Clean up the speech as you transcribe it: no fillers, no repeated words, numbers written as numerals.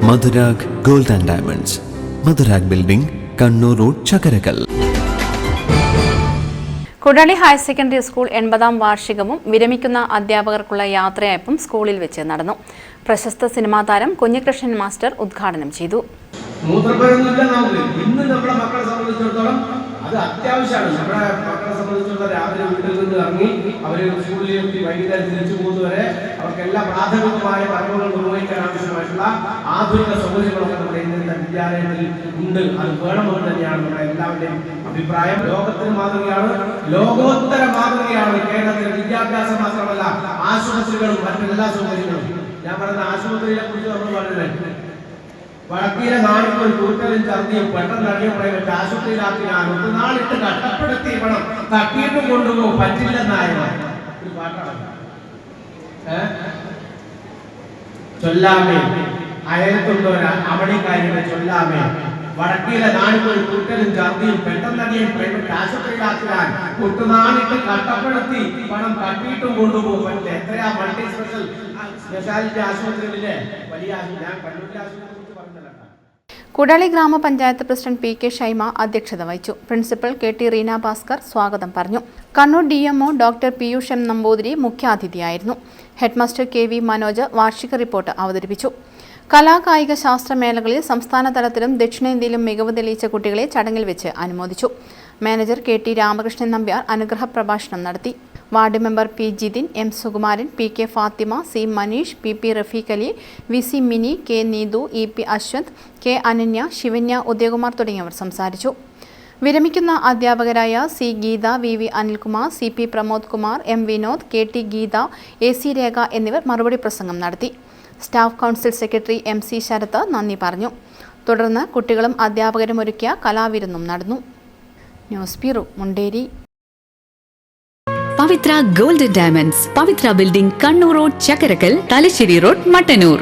Madhurag gold and diamonds, Madhurag building, Kannur road, Chakarakal. Kudali higher secondary school 80ാം വാർഷികവും വിരമിക്കുന്ന അധ്യാപകർക്കുള്ള യാത്രയയപ്പും സ്കൂളിൽ വെച്ച് നടന്നു. പ്രശസ്ത സിനിമാ താരം കുഞ്ഞികൃഷ്ണൻ മാസ്റ്റർ ഉദ്ഘാടനം ചെയ്തു. ഇന്ന് നമ്മുടെ മക്കളെ സംബന്ധിച്ചിടത്തോളം അത് അത്യാവശ്യമാണ്. നമ്മുടെ മക്കളെ സംബന്ധിച്ചിടത്തോളം രാവിലെ വീട്ടിൽ നിന്ന് ഇറങ്ങി അവർ സ്കൂളിലേക്ക് വൈകുന്നേരം തിരിച്ചു പോകുന്നവരെ അവർക്കെല്ലാം പ്രാഥമികമായ കർമ്മങ്ങൾ നിർവഹിക്കാൻ ആവശ്യമായിട്ടുള്ള ആധുനിക സൗകര്യങ്ങളൊക്കെ നമ്മുടെ ഇന്നത്തെ വിദ്യാലയത്തിൽ ഉണ്ട്. അത് വേണമെന്ന് തന്നെയാണ് നമ്മുടെ എല്ലാവരുടെയും അഭിപ്രായം. ലോകത്തിന് മാതൃകയാണ്, ലോകോത്തര മാതൃകയാണ് കേരളത്തിലെ വിദ്യാഭ്യാസം മാത്രമല്ല ആശുപത്രികളും മറ്റെല്ലാ സൗകര്യങ്ങളും. ഞാൻ പറഞ്ഞ ആശുപത്രിയെ കുറിച്ച് നമ്മൾ പറഞ്ഞത് വടക്കിലെ നാടിന് ഒരു കൂട്ടലും ഛർദിയും പെട്ടെന്ന് അടിയും പ്രൈവറ്റ് ആശുപത്രിയിലാക്കിയാൽ ഒരു നാളിട്ട് കഷ്ടപ്പെടുത്തി വേണം തട്ടിയിട്ടും കൊണ്ടുപോകും പറ്റില്ലെന്നായ ഒരു പാട്ടാണ്. ചൊല്ലാമേ അയലത്തുള്ളവരാ അവണിക്കാരിയുടെ ചൊല്ലാമേ വടക്കിലെ നാടിന് ഒരു കൂട്ടലും ഛർദിയും പെട്ടെന്ന് അടിയും പ്രൈവറ്റ് ആശുപത്രിയിലാക്കിയാൽ കുട്ടുനാളിട്ട് കഷ്ടപ്പെടുത്തി പണം തട്ടിയിട്ടും കൊണ്ടുപോകും പറ്റില്ല. എത്രയാ മൾട്ടി സ്പെഷ്യാലിറ്റി ആശുപത്രികളിലെ വലിയ ഞാൻ കണ്ണൂരിലെ ആശുപത്രി കുടളി ഗ്രാമപഞ്ചായത്ത് പ്രസിഡന്റ് പി കെ ഷൈമ അധ്യക്ഷത വഹിച്ചു. Principal K T Reena Bhaskar സ്വാഗതം പറഞ്ഞു. Kannur DMO doctor Piyush M Namboothiri മുഖ്യാതിഥിയായിരുന്നു. ഹെഡ്മാസ്റ്റർ KV മനോജ് വാർഷിക റിപ്പോർട്ട് അവതരിപ്പിച്ചു. കലാകായിക ശാസ്ത്രമേളകളിൽ സംസ്ഥാന തലത്തിലും ദക്ഷിണേന്ത്യയിലും മികവ് തെളിയിച്ച കുട്ടികളെ ചടങ്ങിൽ വെച്ച് അനുമോദിച്ചു. മാനേജർ KT രാമകൃഷ്ണൻ നമ്പ്യാർ അനുഗ്രഹ പ്രഭാഷണം നടത്തി. Ward member P Jithin, M Sukumaran, PK Fathima, C Maneesh, PP Rafeeq Ali, VC Mini, K Neethu, EP Ashwanth, K Ananya, Shivanya, Udayakumar തുടങ്ങിയവർ സംസാരിച്ചു. വിരമിക്കുന്ന അധ്യാപകരായ C Geetha, VV Anilkumar, CP Pramod Kumar, M Vinod, KT Geetha, AC രേഖ എന്നിവർ മറുപടി പ്രസംഗം നടത്തി. Staff council secretary MC Sarath നന്ദി പറഞ്ഞു. തുടർന്ന് കുട്ടികളും അധ്യാപകരും ഒരുക്കിയ കലാവിരുന്നും നടന്നു. News bureau, Munderi. Pavithra gold and diamonds, Pavithra building, Kannur road, Chakkarakkal, Thalassery road, Mattannur.